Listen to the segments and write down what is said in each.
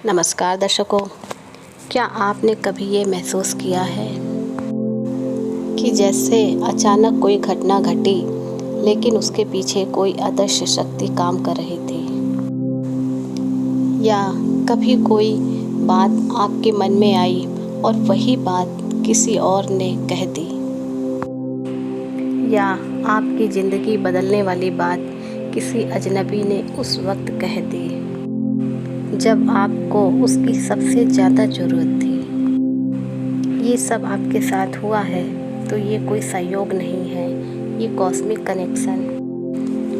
नमस्कार दर्शकों, क्या आपने कभी ये महसूस किया है कि जैसे अचानक कोई घटना घटी लेकिन उसके पीछे कोई अदृश्य शक्ति काम कर रही थी, या कभी कोई बात आपके मन में आई और वही बात किसी और ने कह दी, या आपकी ज़िंदगी बदलने वाली बात किसी अजनबी ने उस वक्त कह दी जब आपको उसकी सबसे ज़्यादा ज़रूरत थी। ये सब आपके साथ हुआ है तो ये कोई संयोग नहीं है, ये कॉस्मिक कनेक्शन,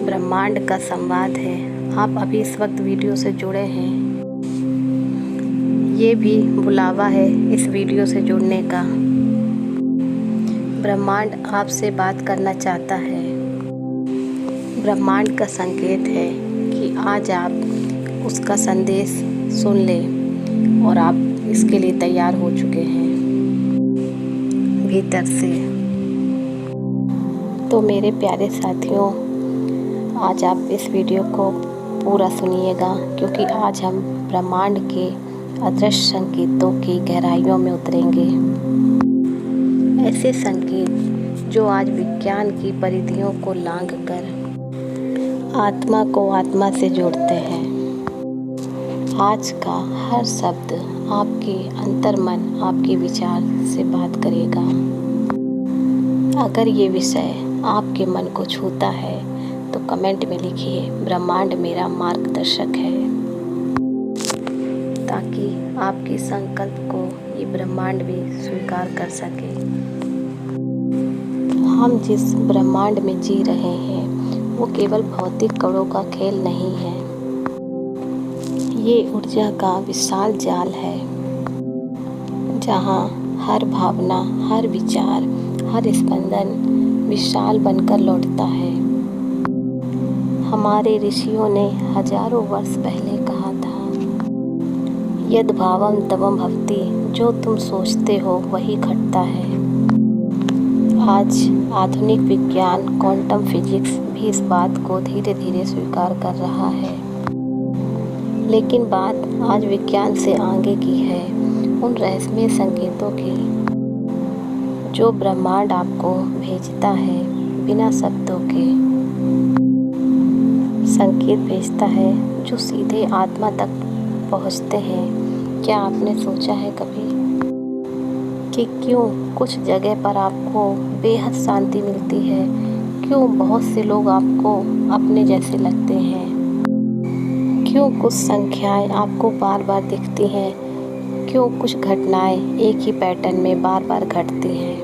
ब्रह्मांड का संवाद है। आप अभी इस वक्त वीडियो से जुड़े हैं, ये भी बुलावा है इस वीडियो से जुड़ने का। ब्रह्मांड आपसे बात करना चाहता है। ब्रह्मांड का संकेत है कि आज आप उसका संदेश सुन लें और आप इसके लिए तैयार हो चुके हैं भीतर से। तो मेरे प्यारे साथियों, आज आप इस वीडियो को पूरा सुनिएगा, क्योंकि आज हम ब्रह्मांड के अदृश्य संकेतों की गहराइयों में उतरेंगे। ऐसे संकेत जो आज विज्ञान की परिधियों को लांघकर आत्मा को आत्मा से जोड़ते हैं। आज का हर शब्द आपके अंतर्मन, आपके विचार से बात करेगा। अगर ये विषय आपके मन को छूता है तो कमेंट में लिखिए, ब्रह्मांड मेरा मार्गदर्शक है, ताकि आपके संकल्प को ये ब्रह्मांड भी स्वीकार कर सके। हम जिस ब्रह्मांड में जी रहे हैं वो केवल भौतिक कणों का खेल नहीं है, ये ऊर्जा का विशाल जाल है, जहाँ हर भावना, हर विचार, हर स्पंदन विशाल बनकर लौटता है। हमारे ऋषियों ने हजारों वर्ष पहले कहा था, यद भावम तवम भवति, जो तुम सोचते हो वही घटता है। आज आधुनिक विज्ञान, क्वांटम फिजिक्स भी इस बात को धीरे धीरे स्वीकार कर रहा है। लेकिन बात आज विज्ञान से आगे की है, उन रहस्यमय संकेतों की जो ब्रह्मांड आपको भेजता है। बिना शब्दों के संकेत भेजता है जो सीधे आत्मा तक पहुंचते हैं। क्या आपने सोचा है कभी कि क्यों कुछ जगह पर आपको बेहद शांति मिलती है? क्यों बहुत से लोग आपको अपने जैसे लगते हैं? क्यों कुछ संख्याएं आपको बार बार दिखती हैं? क्यों कुछ घटनाएं एक ही पैटर्न में बार बार घटती हैं?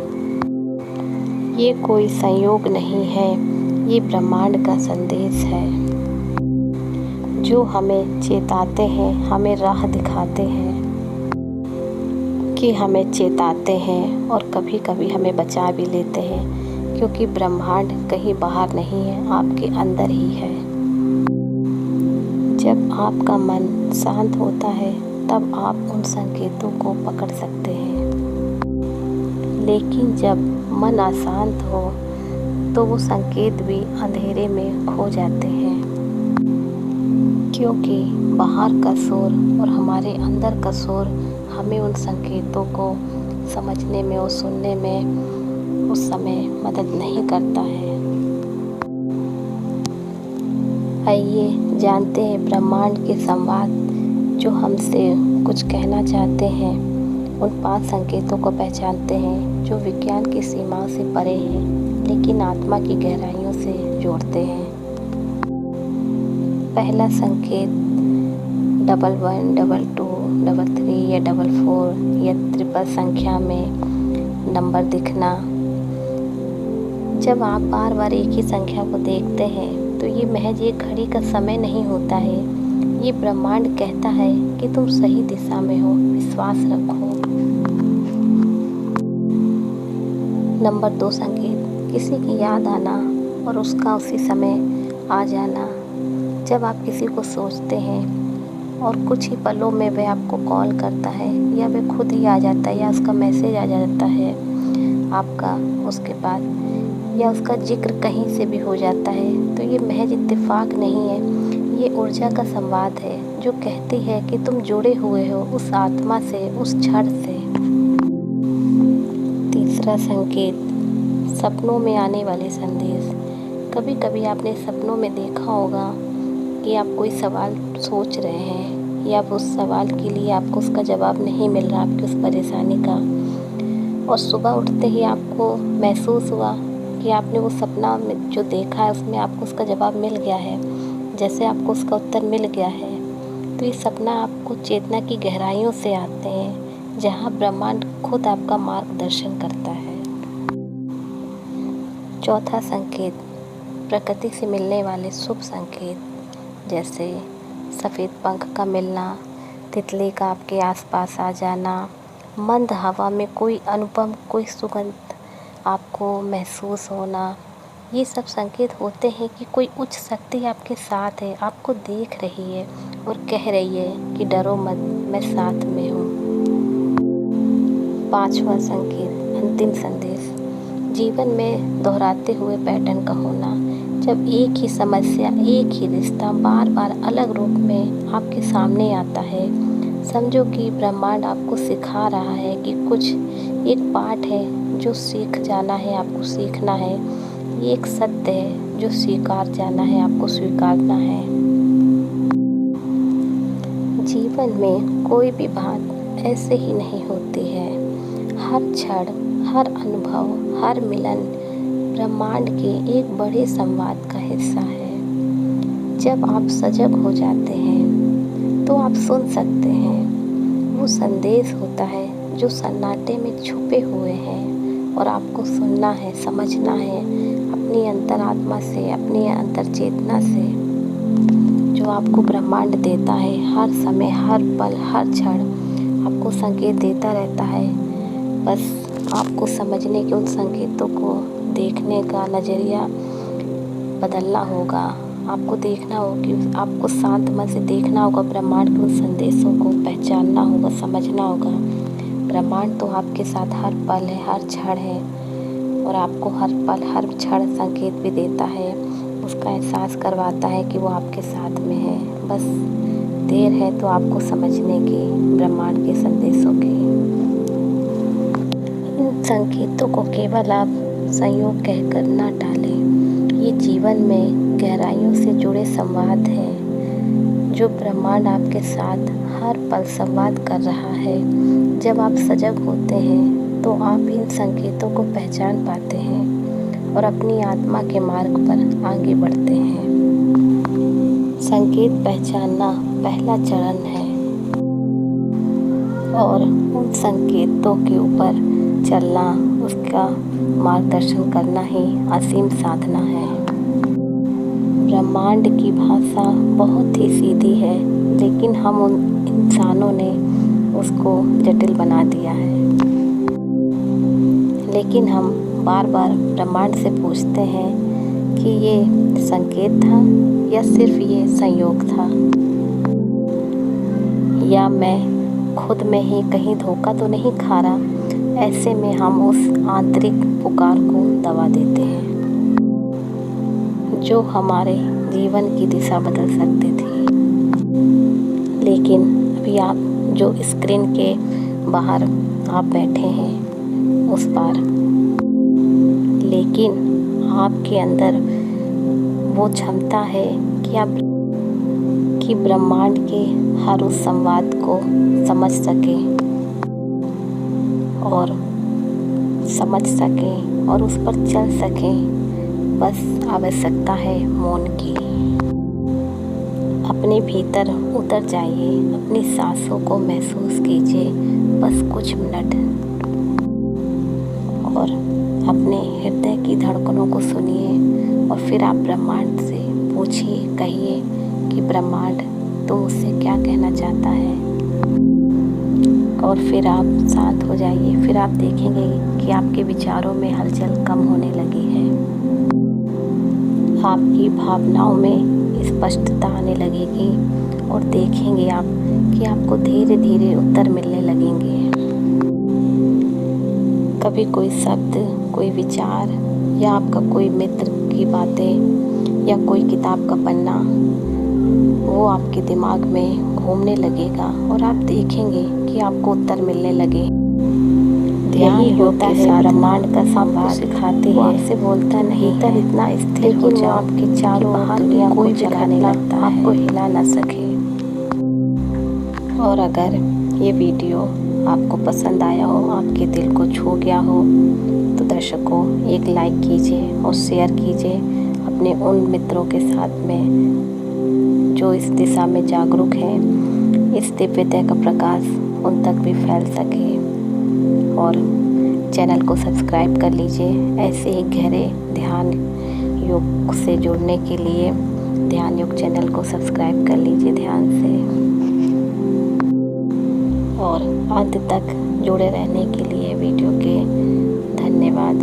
ये कोई संयोग नहीं है, ये ब्रह्मांड का संदेश है जो हमें चेताते हैं, हमें राह दिखाते हैं, कि हमें चेताते हैं और कभी कभी हमें बचा भी लेते हैं, क्योंकि ब्रह्मांड कहीं बाहर नहीं है, आपके अंदर ही है। जब आपका मन शांत होता है तब आप उन संकेतों को पकड़ सकते हैं, लेकिन जब मन अशांत हो तो वो संकेत भी अंधेरे में खो जाते हैं, क्योंकि बाहर का शोर और हमारे अंदर का शोर हमें उन संकेतों को समझने में और सुनने में उस समय मदद नहीं करता है। आइए जानते हैं ब्रह्मांड के संवाद जो हमसे कुछ कहना चाहते हैं। उन 5 संकेतों को पहचानते हैं जो विज्ञान की सीमाओं से परे हैं, लेकिन आत्मा की गहराइयों से जोड़ते हैं। पहला संकेत 11, 22, 33 या 44 या ट्रिपल संख्या में नंबर दिखना। जब आप बार बार एक ही संख्या को देखते हैं तो ये महज एक घड़ी का समय नहीं होता है, ये ब्रह्मांड कहता है कि तुम सही दिशा में हो, विश्वास रखो। नंबर 2 संकेत, किसी की याद आना और उसका उसी समय आ जाना। जब आप किसी को सोचते हैं और कुछ ही पलों में वह आपको कॉल करता है, या वह खुद ही आ जाता है, या उसका मैसेज आ जाता है आपका उसके बाद, या उसका जिक्र कहीं से भी हो जाता है, तो ये महज इत्तेफाक नहीं है, ये ऊर्जा का संवाद है जो कहती है कि तुम जुड़े हुए हो उस आत्मा से, उस क्षण से। तीसरा संकेत, सपनों में आने वाले संदेश। कभी कभी आपने सपनों में देखा होगा कि आप कोई सवाल सोच रहे हैं या उस सवाल के लिए आपको उसका जवाब नहीं मिल रहा, आपकी उस परेशानी का, और सुबह उठते ही आपको महसूस हुआ कि आपने वो सपना में जो देखा है उसमें आपको उसका जवाब मिल गया है, जैसे आपको उसका उत्तर मिल गया है। तो ये सपना आपको चेतना की गहराइयों से आते हैं, जहाँ ब्रह्मांड खुद आपका मार्गदर्शन करता है। चौथा संकेत, प्रकृति से मिलने वाले शुभ संकेत, जैसे सफ़ेद पंख का मिलना, तितली का आपके आसपास आ जाना, मंद हवा में कोई अनुपम कोई सुगंध आपको महसूस होना। ये सब संकेत होते हैं कि कोई उच्च शक्ति आपके साथ है, आपको देख रही है और कह रही है कि डरो मत, मैं साथ में हूँ। पांचवा संकेत, अंतिम संदेश, जीवन में दोहराते हुए पैटर्न का होना। जब एक ही समस्या, एक ही रिश्ता बार बार अलग रूप में आपके सामने आता है, समझो कि ब्रह्मांड आपको सिखा रहा है कि कुछ एक पाठ है जो सीख जाना है, आपको सीखना है। ये एक सत्य है जो स्वीकार जाना है, आपको स्वीकारना है। जीवन में कोई भी बात ऐसे ही नहीं होती है। हर क्षण, हर अनुभव, हर मिलन ब्रह्मांड के एक बड़े संवाद का हिस्सा है। जब आप सजग हो जाते हैं तो आप सुन सकते हैं। वो संदेश होता है जो सन्नाटे में छुपे हुए हैं और आपको सुनना है, समझना है अपनी अंतरात्मा से, अपनी अंतर चेतना से, जो आपको ब्रह्मांड देता है। हर समय, हर पल, हर क्षण आपको संकेत देता रहता है। बस आपको समझने के, उन संकेतों को देखने का नज़रिया बदलना होगा। आपको देखना होगा, आपको शांत मन से देखना होगा ब्रह्मांड के उन संदेशों को, पहचानना होगा, समझना होगा। ब्रह्मांड तो आपके साथ हर पल है, हर क्षण है, और आपको हर पल, हर क्षण संकेत भी देता है, उसका एहसास करवाता है कि वो आपके साथ में है। बस देर है तो आपको समझने की, ब्रह्मांड के संदेशों की। इन संकेतों को केवल आप संयोग कहकर ना टालें। ये जीवन में गहराइयों से जुड़े संवाद हैं, जो ब्रह्मांड आपके साथ हर पल संवाद कर रहा है। जब आप सजग होते हैं तो आप इन संकेतों को पहचान पाते हैं और अपनी आत्मा के मार्ग पर आगे बढ़ते हैं। संकेत पहचानना पहला चरण है और उन संकेतों के ऊपर चलना, उसका मार्गदर्शन करना ही असीम साधना है। ब्रह्मांड की भाषा बहुत ही सीधी है, लेकिन हम उन इंसानों ने उसको जटिल बना दिया है। लेकिन हम बार बार ब्रह्मांड से पूछते हैं कि ये संकेत था या सिर्फ ये संयोग था, या मैं खुद में ही कहीं धोखा तो नहीं खा रहा। ऐसे में हम उस आंतरिक पुकार को दबा देते हैं जो हमारे जीवन की दिशा बदल सकती थी। लेकिन अभी आप जो स्क्रीन के बाहर आप बैठे हैं उस पार, लेकिन आपके अंदर वो क्षमता है कि ब्रह्मांड के हर उस संवाद को समझ सके और समझ सकें और उस पर चल सकें। बस आवश्यकता है मौन की। अपने भीतर उतर जाइए, अपनी सांसों को महसूस कीजिए बस कुछ मिनट, और अपने हृदय की धड़कनों को सुनिए और फिर आप ब्रह्मांड से पूछिए, कहिए कि ब्रह्मांड तुम मुझसे क्या कहना चाहता है। और फिर आप शांत हो जाइए। फिर आप देखेंगे कि आपके विचारों में हलचल कम होने लगी है, आपकी भावनाओं में स्पष्टता आने लगेगी और देखेंगे आप कि आपको धीरे धीरे उत्तर मिलने लगेंगे। कभी कोई शब्द, कोई विचार या आपका कोई मित्र की बातें या कोई किताब का पन्ना वो आपके दिमाग में घूमने लगेगा और आप देखेंगे कि आपको उत्तर मिलने लगे। यही होता है ब्रह्मांड का संवाद। सिखाते हैं, आपसे बोलता नहीं है, इतना स्थिर हो जाओ आपके चारों ओर दुनिया कोई भी घटना आपको हिला ना सके। और अगर ये वीडियो आपको पसंद आया हो, आपके दिल को छू गया हो, तो दर्शकों एक लाइक कीजिए और शेयर कीजिए अपने उन मित्रों के साथ में जो इस दिशा में जागरूक हैं, इस दिव्यता का प्रकाश उन तक भी फैल सके। और चैनल को सब्सक्राइब कर लीजिए। ऐसे ही गहरे ध्यान योग से जुड़ने के लिए ध्यान योग चैनल को सब्सक्राइब कर लीजिए ध्यान से, और अंत तक जुड़े रहने के लिए वीडियो के धन्यवाद।